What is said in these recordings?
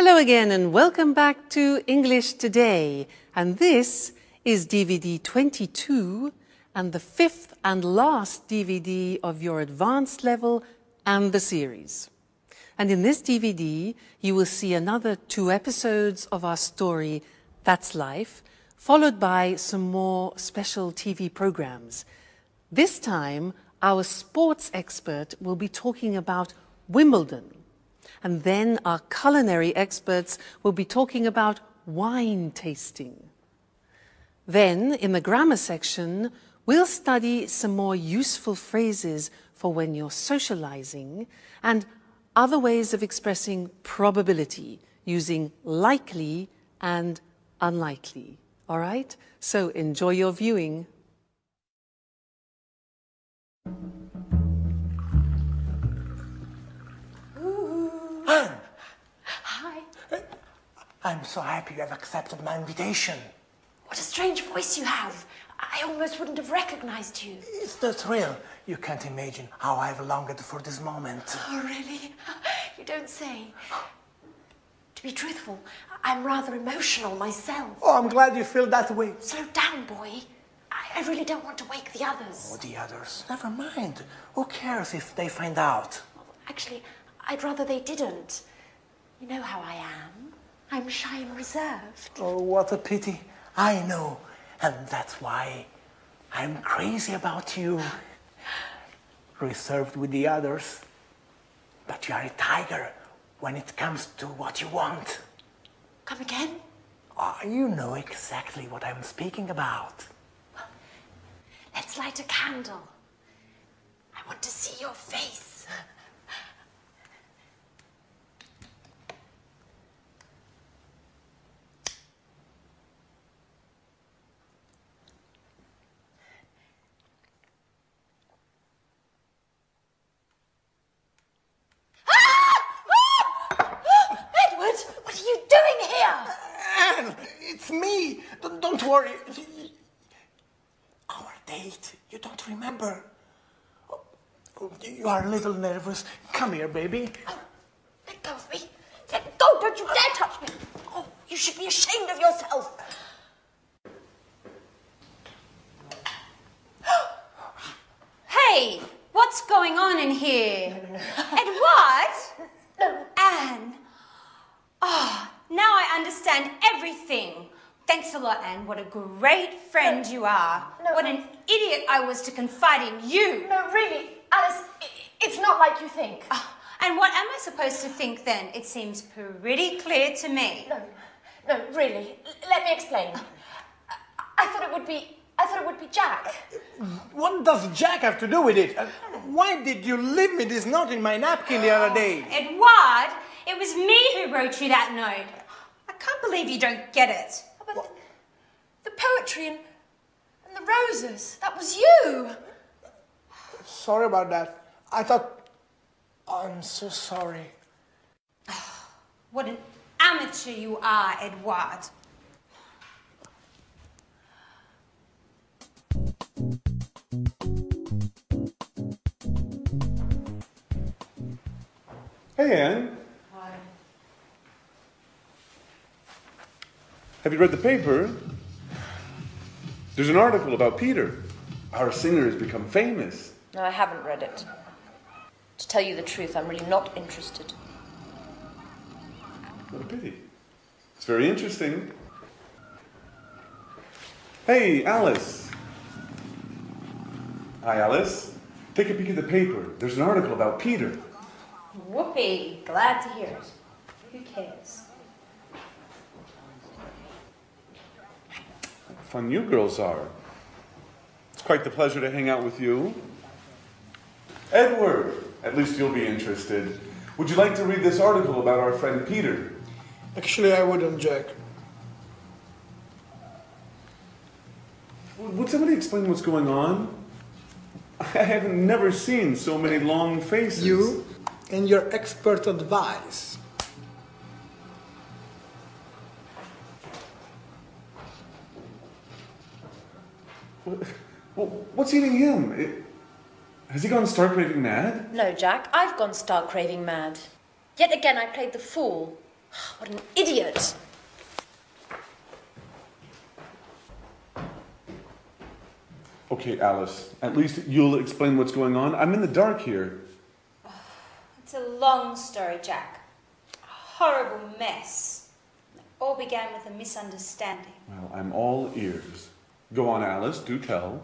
Hello again and welcome back to English Today. And this is DVD 22 and the fifth and last DVD of your advanced level and the series. And in this DVD, you will see another 2 episodes of our story, That's Life, followed by some more special TV programs. This time, our sports expert will be talking about Wimbledon. And then our culinary experts will be talking about wine tasting. Then, in the grammar section, we'll study some more useful phrases for when you're socializing and other ways of expressing probability using likely and unlikely. All right? So enjoy your viewing. Anne! Hi. I'm so happy you have accepted my invitation. What a strange voice you have. I almost wouldn't have recognized you. It's the thrill. You can't imagine how I've longed for this moment. Oh, really? You don't say. To be truthful, I'm rather emotional myself. Oh, I'm glad you feel that way. Slow down, boy. I really don't want to wake the others. Oh, the others. Never mind. Who cares if they find out? Actually, I'd rather they didn't. You know how I am. I'm shy and reserved. Oh, what a pity. I know. And that's why I'm crazy about you. Reserved with the others. But you are a tiger when it comes to what you want. Come again? Oh, you know exactly what I'm speaking about. Well, let's light a candle. I want to see your face. What are you doing here? Anne, it's me. Don't worry. Our date, you don't remember. Oh, you are a little nervous. Come here, baby. Oh, let go of me. Let go. Don't you dare touch me. Oh, you should be ashamed of yourself. Hey, what's going on in here? Edward? No. Anne? Oh, now I understand everything. Thanks a lot, Anne. What a great friend you are. No. What an idiot I was to confide in you. No, really, Alice, it's not like you think. Oh, and what am I supposed to think then? It seems pretty clear to me. No, really. Let me explain. I thought it would be Jack. What does Jack have to do with it? Why did you leave me this note in my napkin the other day? Edward, it was me who wrote you that note. I can't believe you don't get it. But the poetry and the roses, that was you. Sorry about that. I thought... I'm so sorry. What an amateur you are, Edward. Hey, Anne. Hi. Have you read the paper? There's an article about Peter. Our singer has become famous. No, I haven't read it. To tell you the truth, I'm really not interested. What a pity. It's very interesting. Hey, Alice. Hi, Alice. Take a peek at the paper. There's an article about Peter. Whoopee. Glad to hear it. Who cares? Fun you girls are. It's quite the pleasure to hang out with you. Edward, at least you'll be interested. Would you like to read this article about our friend Peter? Actually, I wouldn't, Jack. Would somebody explain what's going on? I have never seen so many long faces. You and your expert advice. What's eating him? Has he gone stark raving mad? No, Jack, I've gone stark raving mad. Yet again I played the fool. What an idiot. Okay, Alice, at least you'll explain what's going on. I'm in the dark here. It's a long story, Jack. A horrible mess. It all began with a misunderstanding. Well, I'm all ears. Go on, Alice, do tell.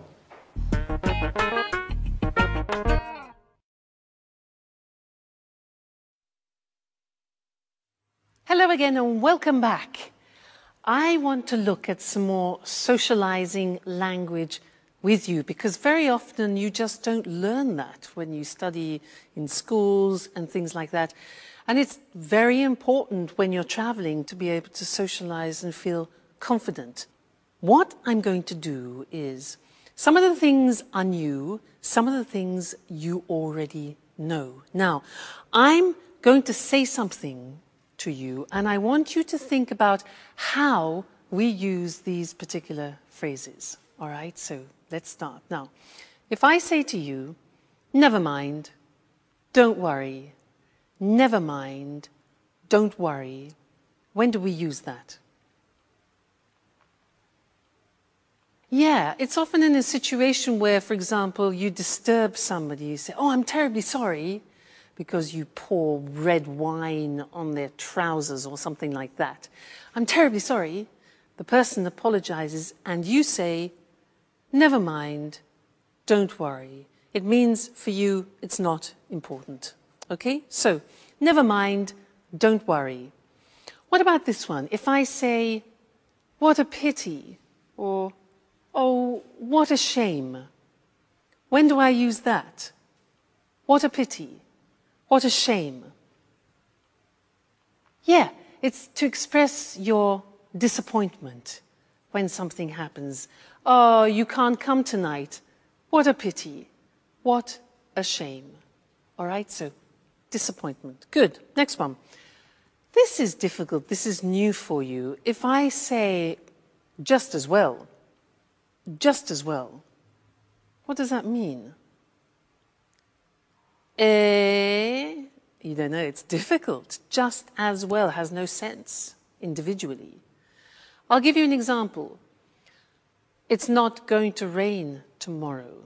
Hello again and welcome back. I want to look at some more socializing language with you because very often you just don't learn that when you study in schools and things like that. And it's very important when you're traveling to be able to socialize and feel confident. What I'm going to do is some of the things are new, some of the things you already know. Now, I'm going to say something to you and I want you to think about how we use these particular phrases. All right, so let's start. Now, if I say to you, never mind, don't worry, never mind, don't worry, when do we use that? Yeah, it's often in a situation where, for example, you disturb somebody, you say, oh, I'm terribly sorry, because you pour red wine on their trousers or something like that. I'm terribly sorry. The person apologizes and you say, never mind, don't worry. It means for you it's not important. Okay? So, never mind, don't worry. What about this one? If I say, what a pity, or, oh, what a shame. When do I use that? What a pity. What a shame. Yeah, it's to express your disappointment when something happens. Oh, you can't come tonight. What a pity. What a shame. All right, so disappointment. Good. Next one. This is difficult. This is new for you. If I say just as well, what does that mean? You don't know, it's difficult. Just as well has no sense individually. I'll give you an example. It's not going to rain tomorrow.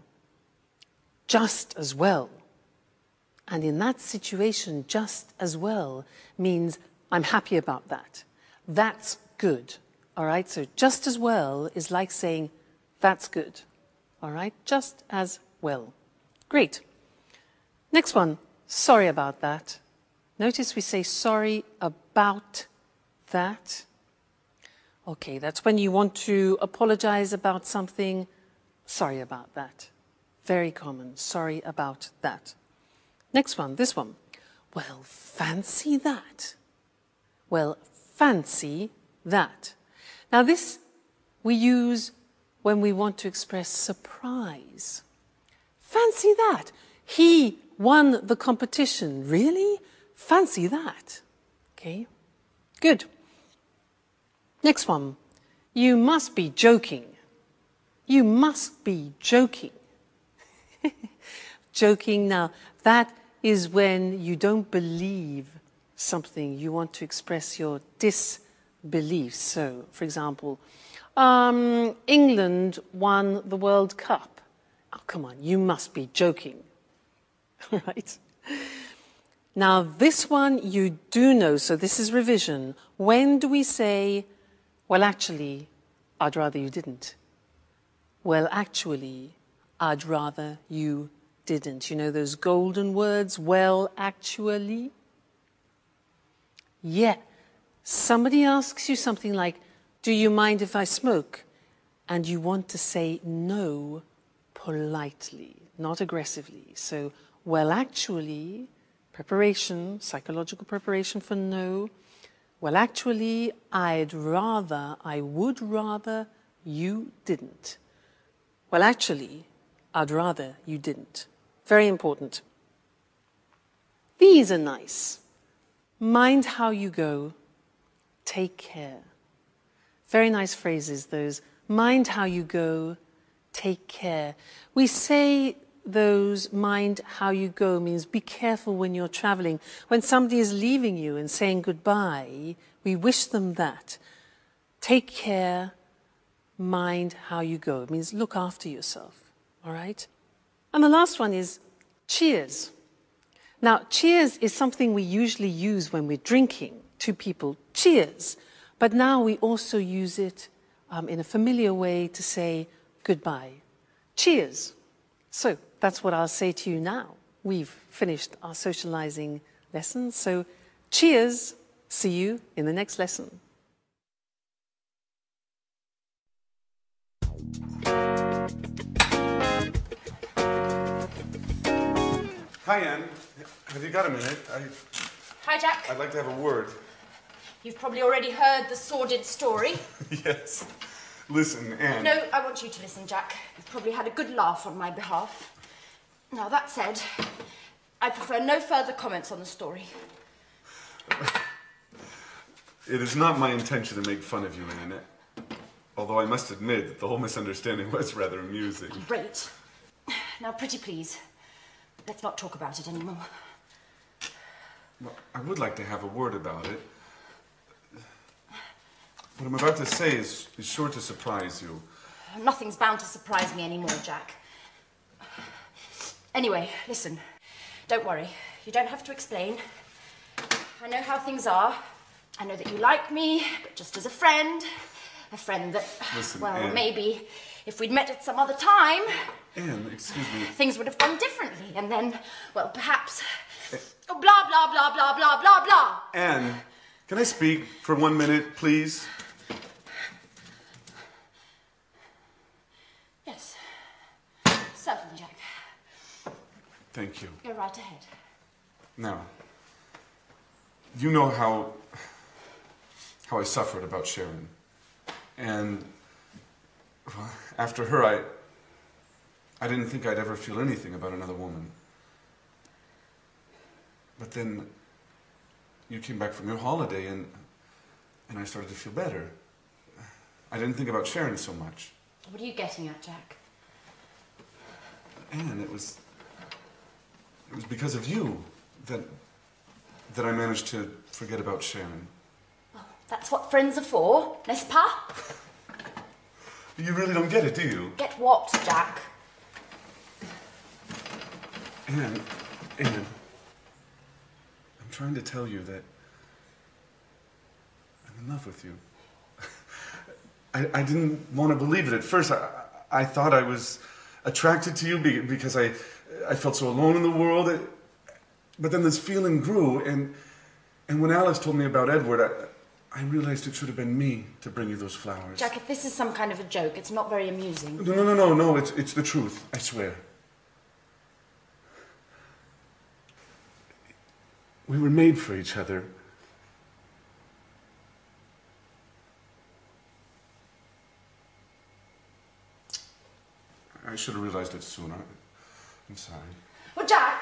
Just as well. And in that situation, just as well means I'm happy about that. That's good. All right, so just as well is like saying that's good. All right, just as well. Great. Next one, sorry about that. Notice we say sorry about that. Okay, that's when you want to apologize about something. Sorry about that. Very common, sorry about that. Next one, this one. Well, fancy that. Well, fancy that. Now this we use when we want to express surprise. Fancy that. He won the competition. Really? Fancy that. Okay, good. Next one. You must be joking. You must be joking. Joking, now, that is when you don't believe something. You want to express your disbelief. So, for example, England won the World Cup. Oh, come on, you must be joking. Right? Now, this one you do know, so this is revision. When do we say, well, actually, I'd rather you didn't? Well, actually, I'd rather you didn't. You know those golden words, well, actually? Yeah. Somebody asks you something like, do you mind if I smoke? And you want to say no politely, not aggressively. So, well, actually, preparation, psychological preparation for no. Well, actually, I would rather you didn't. Well, actually, I'd rather you didn't. Very important. These are nice. Mind how you go. Take care. Very nice phrases, those. Mind how you go. Take care. We say those mind how you go means be careful when you're traveling. When somebody is leaving you and saying goodbye, we wish them that. Take care, mind how you go. It means look after yourself, all right? And the last one is cheers. Now, cheers is something we usually use when we're drinking. Two people, cheers. But now we also use it in a familiar way to say goodbye. Cheers. So that's what I'll say to you now. We've finished our socializing lesson. So cheers. See you in the next lesson. Hi, Anne. Have you got a minute? Hi, Jack. I'd like to have a word. You've probably already heard the sordid story. Yes. Listen, Anne. No, I want you to listen, Jack. You've probably had a good laugh on my behalf. Now, that said, I prefer no further comments on the story. It is not my intention to make fun of you, Anne. Although I must admit that the whole misunderstanding was rather amusing. Great. Now, pretty please, let's not talk about it anymore. Well, I would like to have a word about it. What I'm about to say is sure to surprise you. Nothing's bound to surprise me anymore, Jack. Anyway, listen. Don't worry. You don't have to explain. I know how things are. I know that you like me, but just as a friend. A friend that, listen, well, Anne. maybe if we'd met at some other time... Anne, excuse me. Things would have gone differently, and then, well, perhaps... Oh, blah, blah, blah, blah, blah, blah, blah. Anne, can I speak for 1 minute, please? Yes. Certainly, Jack. Thank you. Go right ahead. Now, you know how I suffered about Sharon. And well, after her, I didn't think I'd ever feel anything about another woman. But then you came back from your holiday and I started to feel better. I didn't think about Sharon so much. What are you getting at, Jack? And it was because of you that I managed to forget about Sharon. Well, that's what friends are for, n'est-ce pas? You really don't get it, do you? Get what, Jack? Anne, I'm trying to tell you that I'm in love with you. I didn't want to believe it at first. I thought I was attracted to you because I felt so alone in the world. But then this feeling grew, and when Alice told me about Edward, I realized it should have been me to bring you those flowers. Jack, if this is some kind of a joke, it's not very amusing. No, it's the truth, I swear. We were made for each other. I should have realized it sooner. I'm sorry. Well, Jack!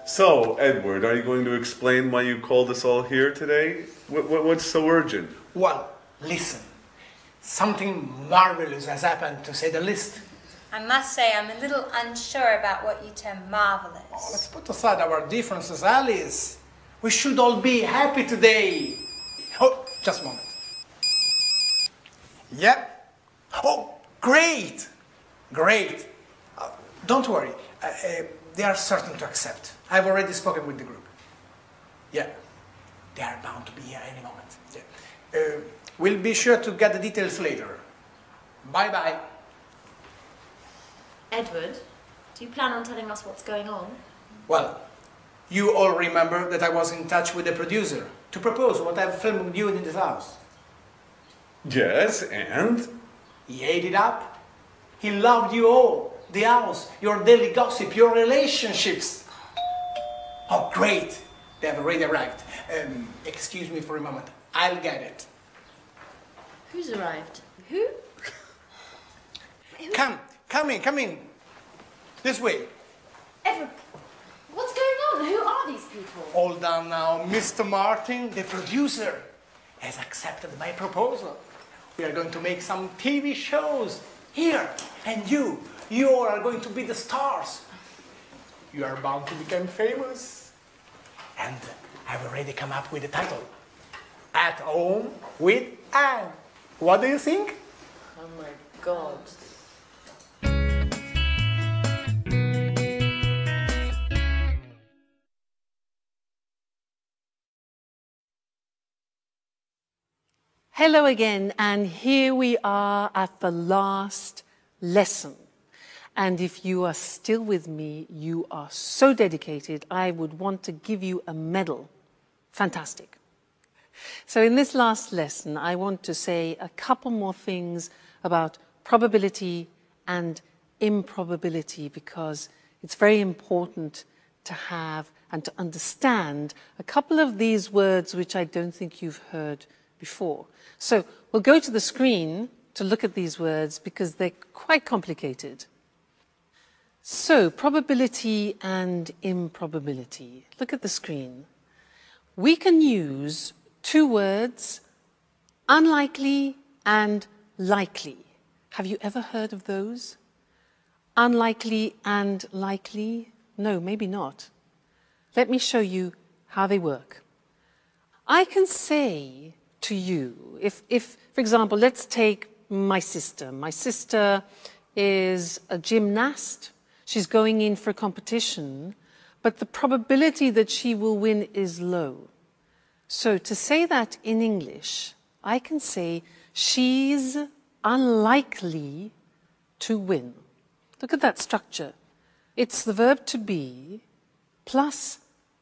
So, Edward, are you going to explain why you called us all here today? What's so urgent? Well, listen. Something marvelous has happened, to say the least. I must say I'm a little unsure about what you term marvelous. Let's put aside our differences, Alice. We should all be happy today. Oh, just a moment. Yep. Oh, great. Great. Don't worry. They are certain to accept. I've already spoken with the group. Yeah. They are bound to be here any moment. Yeah. We'll be sure to get the details later. Bye-bye. Edward, do you plan on telling us what's going on? Well, you all remember that I was in touch with the producer to propose what I've filmed with you in this house. Yes, and? He ate it up. He loved you all. The house, your daily gossip, your relationships. Oh, great. They have already arrived. Excuse me for a moment. I'll get it. Who's arrived? Who? Come in. This way. Edward, what's going on, who are these people? Hold on now. Mr. Martin, the producer, has accepted my proposal. We are going to make some TV shows here. And you are going to be the stars. You are bound to become famous. And I've already come up with the title. At Home with Anne. What do you think? Oh my God. Hello again, and here we are at the last lesson. And if you are still with me, you are so dedicated, I would want to give you a medal. Fantastic. So in this last lesson, I want to say a couple more things about probability and improbability, because it's very important to have and to understand a couple of these words which I don't think you've heard before. So we'll go to the screen to look at these words because they're quite complicated. So, probability and improbability. Look at the screen. We can use two words, unlikely and likely. Have you ever heard of those? Unlikely and likely? No, maybe not. Let me show you how they work. I can say to you, if for example, let's take my sister. My sister is a gymnast. She's going in for a competition, but the probability that she will win is low. So to say that in English, I can say she's unlikely to win. Look at that structure. It's the verb to be plus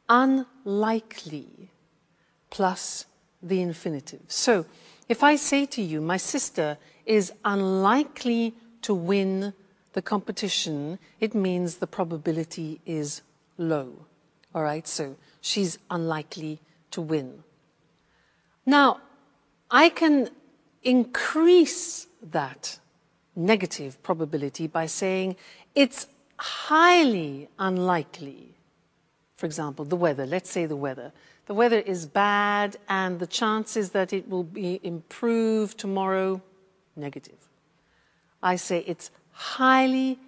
unlikely plus the infinitive. So if I say to you, my sister is unlikely to win the competition, it means the probability is low. All right, so she's unlikely to win. Now, I can increase that negative probability by saying it's highly unlikely. For example, the weather. Let's say the weather. The weather is bad and the chances that it will be improved tomorrow, negative. I say it's highly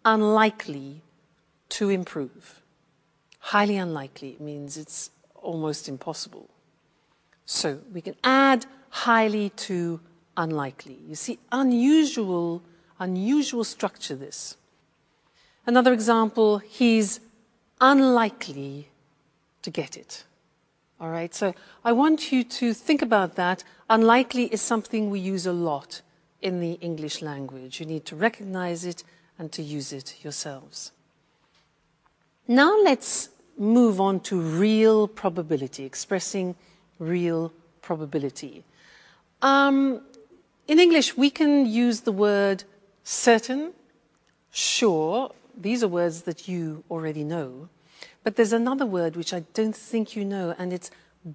unlikely to improve. Highly unlikely means it's almost impossible. So we can add highly to unlikely. You see, unusual structure this. Another example, he's unlikely to get it. All right, so I want you to think about that. Unlikely is something we use a lot in the English language. You need to recognize it and to use it yourselves. Now let's move on to real probability, expressing real probability. In English, we can use the word certain, sure. These are words that you already know. But there's another word which I don't think you know, and it's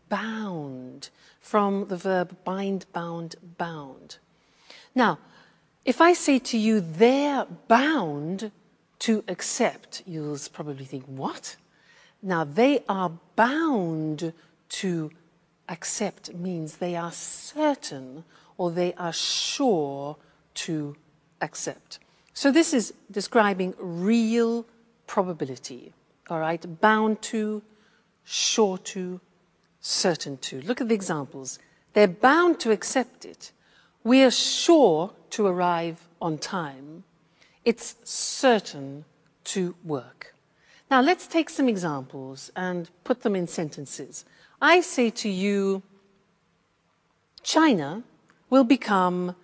bound, from the verb bind, bound, bound. Now, if I say to you, they're bound to accept, you'll probably think, what? Now, they are bound to accept means they are certain or they are sure to accept. So this is describing real probability. All right, bound to, sure to, certain to. Look at the examples. They're bound to accept it. We're sure to arrive on time. It's certain to work. Now let's take some examples and put them in sentences. I say to you, China will become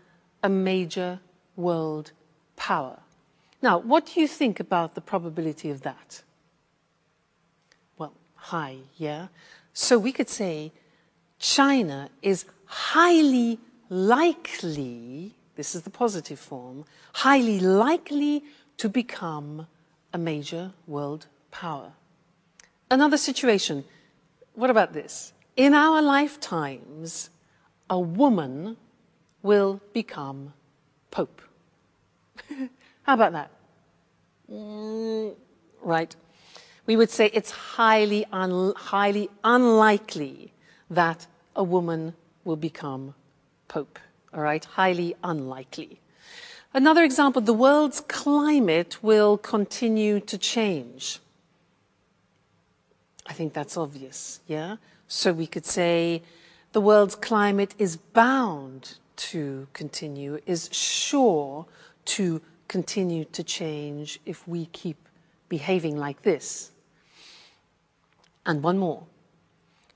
a major world power. Now, what do you think about the probability of that? Well, high, yeah? So we could say China is highly likely, this is the positive form, highly likely to become a major world power. Another situation, what about this? In our lifetimes, a woman will become Pope. How about that? Right. We would say it's highly unlikely that a woman will become Pope. All right? Highly unlikely. Another example, the world's climate will continue to change. I think that's obvious, yeah? So we could say the world's climate is bound to continue, is sure to continue to change if we keep behaving like this. And one more.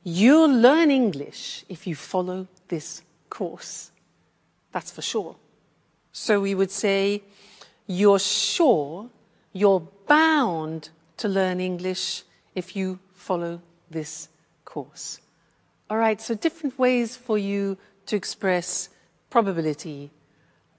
You'll learn English if you follow this course. That's for sure. So we would say, you're sure, you're bound to learn English if you follow this course. All right, so different ways for you to express probability,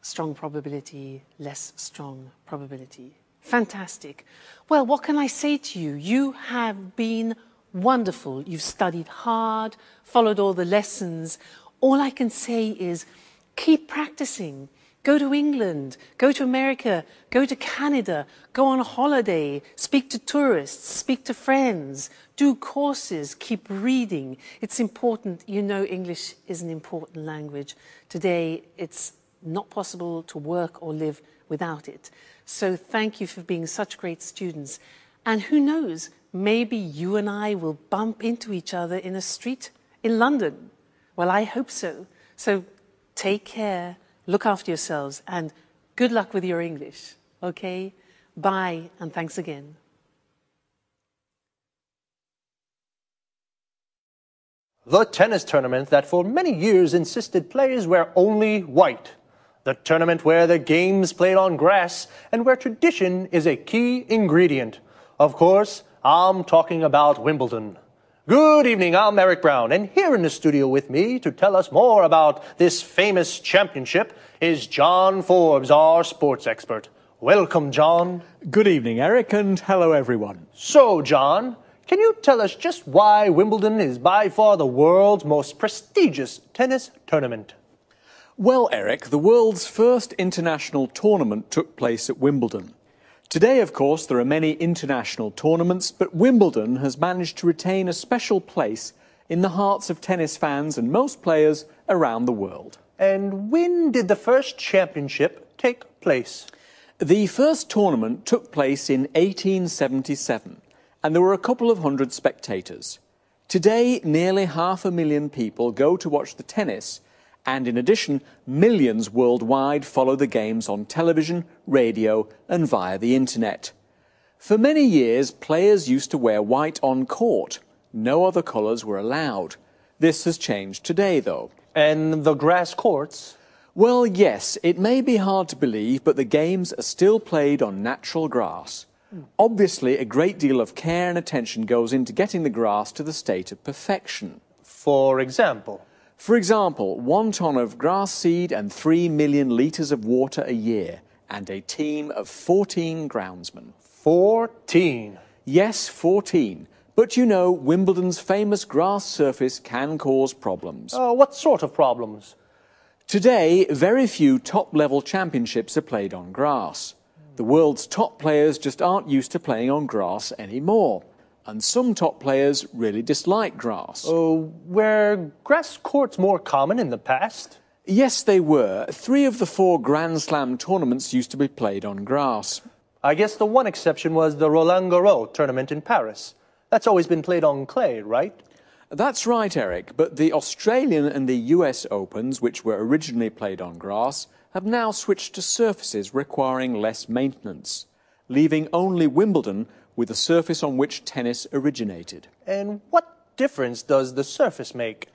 strong probability, less strong probability. Fantastic. Well, what can I say to you? You have been wonderful. You've studied hard, followed all the lessons. All I can say is keep practicing. Go to England, go to America, go to Canada, go on a holiday, speak to tourists, speak to friends, do courses, keep reading. It's important. You know, English is an important language. Today, it's not possible to work or live without it. So thank you for being such great students. And who knows, maybe you and I will bump into each other in a street in London. Well, I hope so. So take care. Look after yourselves, and good luck with your English, okay? Bye, and thanks again. The tennis tournament that for many years insisted players wear only white. The tournament where the game's played on grass and where tradition is a key ingredient. Of course, I'm talking about Wimbledon. Good evening, I'm Eric Brown, and here in the studio with me to tell us more about this famous championship is John Forbes, our sports expert. Welcome, John. Good evening, Eric, and hello, everyone. So, John, can you tell us just why Wimbledon is by far the world's most prestigious tennis tournament? Well, Eric, the world's first international tournament took place at Wimbledon. Today, of course, there are many international tournaments, but Wimbledon has managed to retain a special place in the hearts of tennis fans and most players around the world. And when did the first championship take place? The first tournament took place in 1877, and there were a couple of hundred spectators. Today, nearly 500,000 people go to watch the tennis, and in addition, millions worldwide follow the games on television, radio, and via the internet. For many years, players used to wear white on court. No other colours were allowed. This has changed today, though. And the grass courts? Well, yes, it may be hard to believe, but the games are still played on natural grass. Obviously, a great deal of care and attention goes into getting the grass to the state of perfection. For example? For example, 1 ton of grass seed and 3 million litres of water a year, and a team of 14 groundsmen. 14? Yes, 14. But you know, Wimbledon's famous grass surface can cause problems. What sort of problems? Today, very few top-level championships are played on grass. The world's top players just aren't used to playing on grass anymore. And some top players really dislike grass. Were grass courts more common in the past? Yes, they were. 3 of the 4 Grand Slam tournaments used to be played on grass. I guess the one exception was the Roland Garros tournament in Paris. That's always been played on clay, right? That's right, Eric, but the Australian and the US Opens, which were originally played on grass, have now switched to surfaces requiring less maintenance, leaving only Wimbledon with the surface on which tennis originated. And what difference does the surface make?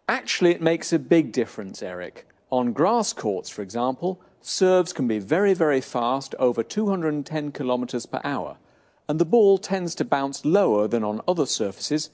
Actually, it makes a big difference, Eric. On grass courts, for example, serves can be very, very fast, over 210 kilometres per hour, and the ball tends to bounce lower than on other surfaces,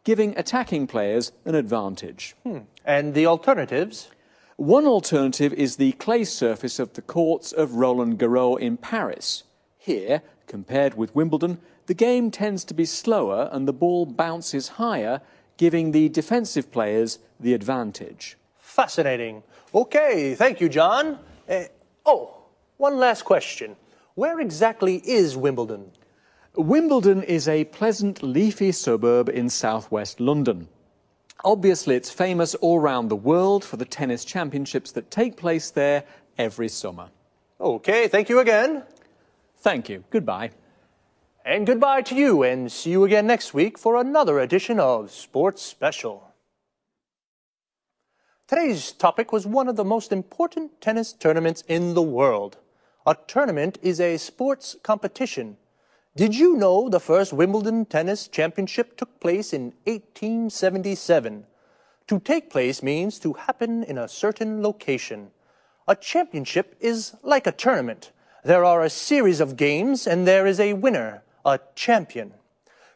giving attacking players an advantage. And the alternatives? One alternative is the clay surface of the courts of Roland Garros in Paris. Here, compared with Wimbledon, the game tends to be slower and the ball bounces higher, giving the defensive players the advantage. Fascinating. Okay, thank you, John. One last question. Where exactly is Wimbledon? Wimbledon is a pleasant, leafy suburb in southwest London. Obviously, it's famous all around the world for the tennis championships that take place there every summer. Okay, thank you again. Thank you. Goodbye. And goodbye to you, and see you again next week for another edition of Sports Special. Today's topic was one of the most important tennis tournaments in the world. A tournament is a sports competition. Did you know the first Wimbledon Tennis Championship took place in 1877? To take place means to happen in a certain location. A championship is like a tournament. There are a series of games and there is a winner, a champion.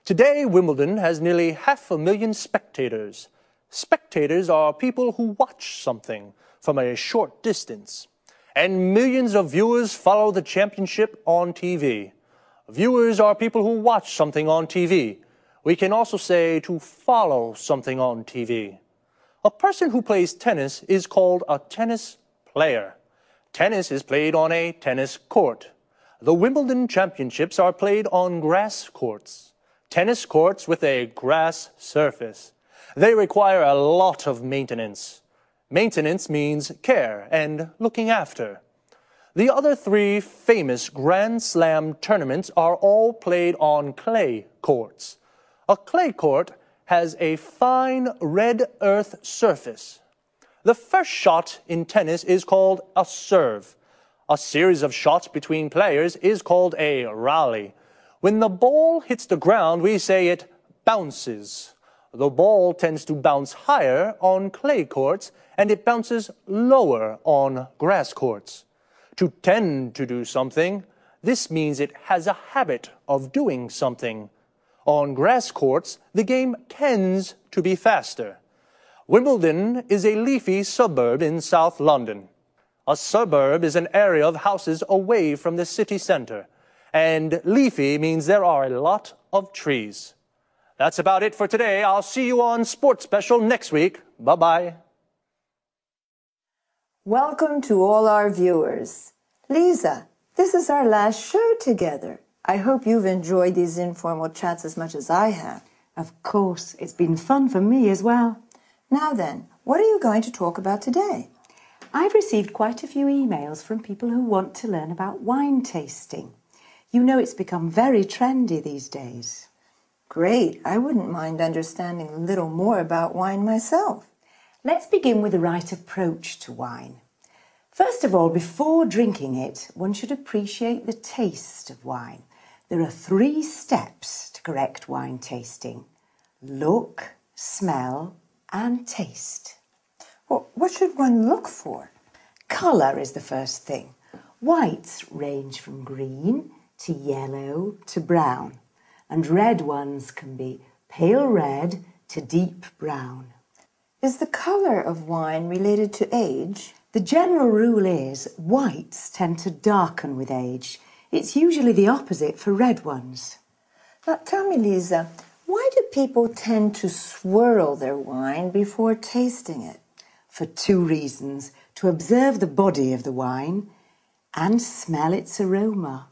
Today, Wimbledon has nearly 500,000 spectators. Spectators are people who watch something from a short distance. And millions of viewers follow the championship on TV. Viewers are people who watch something on TV. We can also say to follow something on TV. A person who plays tennis is called a tennis player. Tennis is played on a tennis court. The Wimbledon Championships are played on grass courts. Tennis courts with a grass surface. They require a lot of maintenance. Maintenance means care and looking after. The other three famous Grand Slam tournaments are all played on clay courts. A clay court has a fine red earth surface. The first shot in tennis is called a serve. A series of shots between players is called a rally. When the ball hits the ground, we say it bounces. The ball tends to bounce higher on clay courts and it bounces lower on grass courts. To tend to do something, this means it has a habit of doing something. On grass courts, the game tends to be faster. Wimbledon is a leafy suburb in South London. A suburb is an area of houses away from the city centre. And leafy means there are a lot of trees. That's about it for today. I'll see you on Sports Special next week. Bye-bye. Welcome to all our viewers. Lisa, this is our last show together. I hope you've enjoyed these informal chats as much as I have. Of course, it's been fun for me as well. Now then, what are you going to talk about today? I've received quite a few emails from people who want to learn about wine tasting. You know it's become very trendy these days. Great. I wouldn't mind understanding a little more about wine myself. Let's begin with the right approach to wine. First of all, before drinking it, one should appreciate the taste of wine. There are 3 steps to correct wine tasting: look, smell, and taste. Well, what should one look for? Colour is the first thing. Whites range from green to yellow to brown, and red ones can be pale red to deep brown. Is the colour of wine related to age? The general rule is whites tend to darken with age. It's usually the opposite for red ones. Now tell me, Lisa, why do people tend to swirl their wine before tasting it? For 2 reasons: to observe the body of the wine and smell its aroma.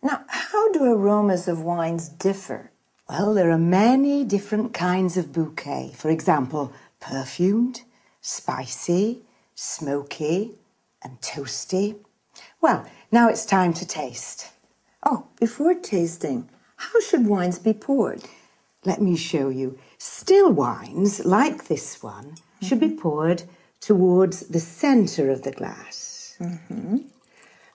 Now, how do aromas of wines differ? Well, there are many different kinds of bouquet. For example, perfumed, spicy, smoky, and toasty. Well, now it's time to taste. Oh, before tasting, how should wines be poured? Let me show you. Still wines, like this one, should be poured towards the centre of the glass.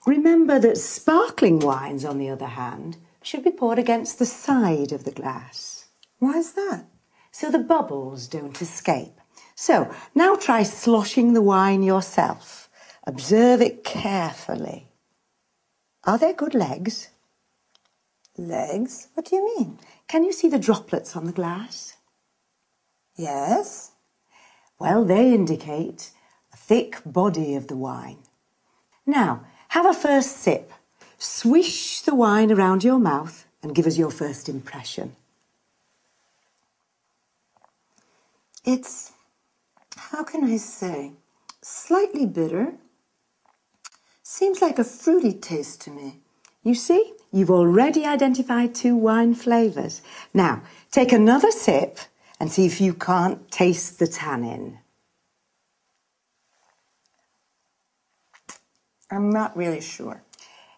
Remember that sparkling wines, on the other hand, should be poured against the side of the glass. Why is that? So the bubbles don't escape. So, now try sloshing the wine yourself. Observe it carefully. Are there good legs? Legs? What do you mean? Can you see the droplets on the glass? Yes. Well, they indicate a thick body of the wine. Now, have a first sip. Swish the wine around your mouth and give us your first impression. It's, how can I say, slightly bitter. Seems like a fruity taste to me. You see, You've already identified 2 wine flavours. Now, take another sip and see if you can't taste the tannin. I'm not really sure.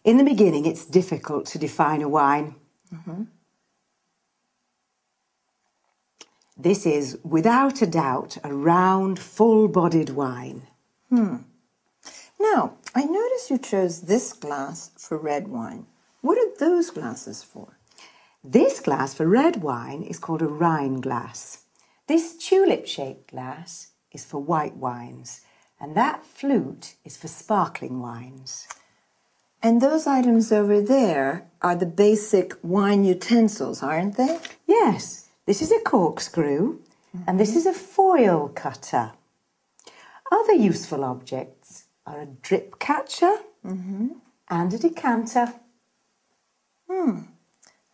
In the beginning, it's difficult to define a wine. This is, without a doubt, a round, full-bodied wine. Now, I notice you chose this glass for red wine. What are those glasses for? This glass for red wine is called a Rhine glass. This tulip-shaped glass is for white wines, and that flute is for sparkling wines. And those items over there are the basic wine utensils, aren't they? Yes, this is a corkscrew, and this is a foil cutter. Other useful objects are a drip catcher and a decanter.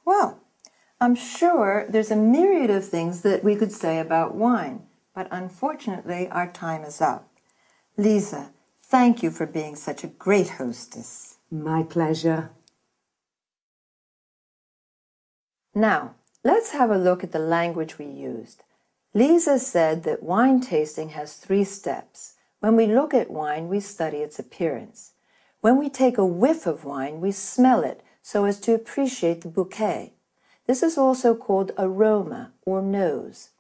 Well, I'm sure there's a myriad of things that we could say about wine, but unfortunately our time is up. Lisa, thank you for being such a great hostess. My pleasure. Now, let's have a look at the language we used. Lisa said that wine tasting has 3 steps. When we look at wine, we study its appearance. When we take a whiff of wine, we smell it so as to appreciate the bouquet. This is also called aroma or nose.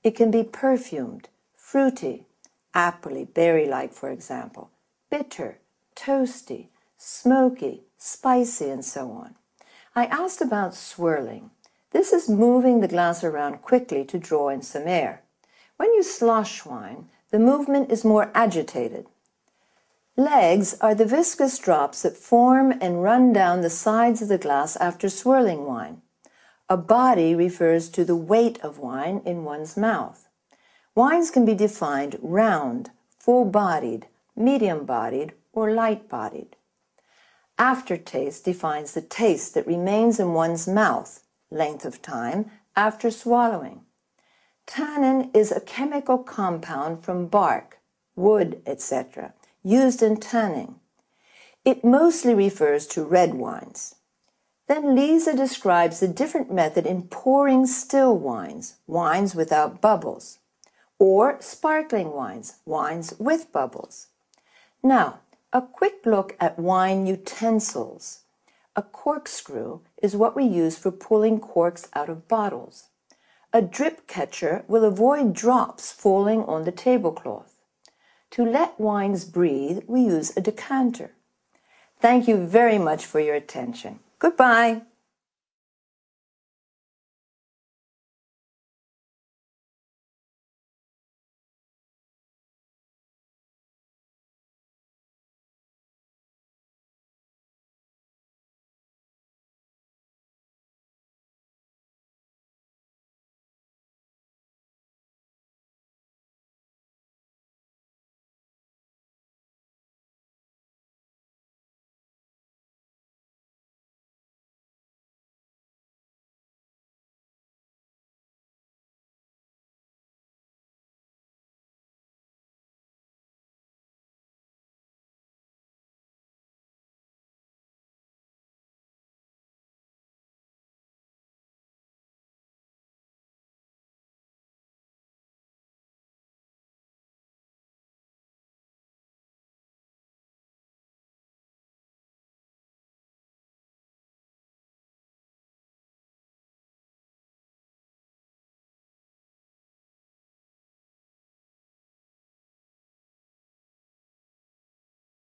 It can be perfumed, fruity, appley, berry-like for example, bitter, toasty, smoky, spicy, and so on. I asked about swirling. This is moving the glass around quickly to draw in some air. When you slosh wine, the movement is more agitated. Legs are the viscous drops that form and run down the sides of the glass after swirling wine. A body refers to the weight of wine in one's mouth. Wines can be defined round, full-bodied, medium-bodied, or light-bodied. Aftertaste defines the taste that remains in one's mouth, length of time, after swallowing. Tannin is a chemical compound from bark, wood, etc., used in tanning. It mostly refers to red wines. Then Lisa describes a different method in pouring still wines, wines without bubbles, or sparkling wines, wines with bubbles. Now, a quick look at wine utensils. A corkscrew is what we use for pulling corks out of bottles. A drip catcher will avoid drops falling on the tablecloth. To let wines breathe, we use a decanter. Thank you very much for your attention. Goodbye.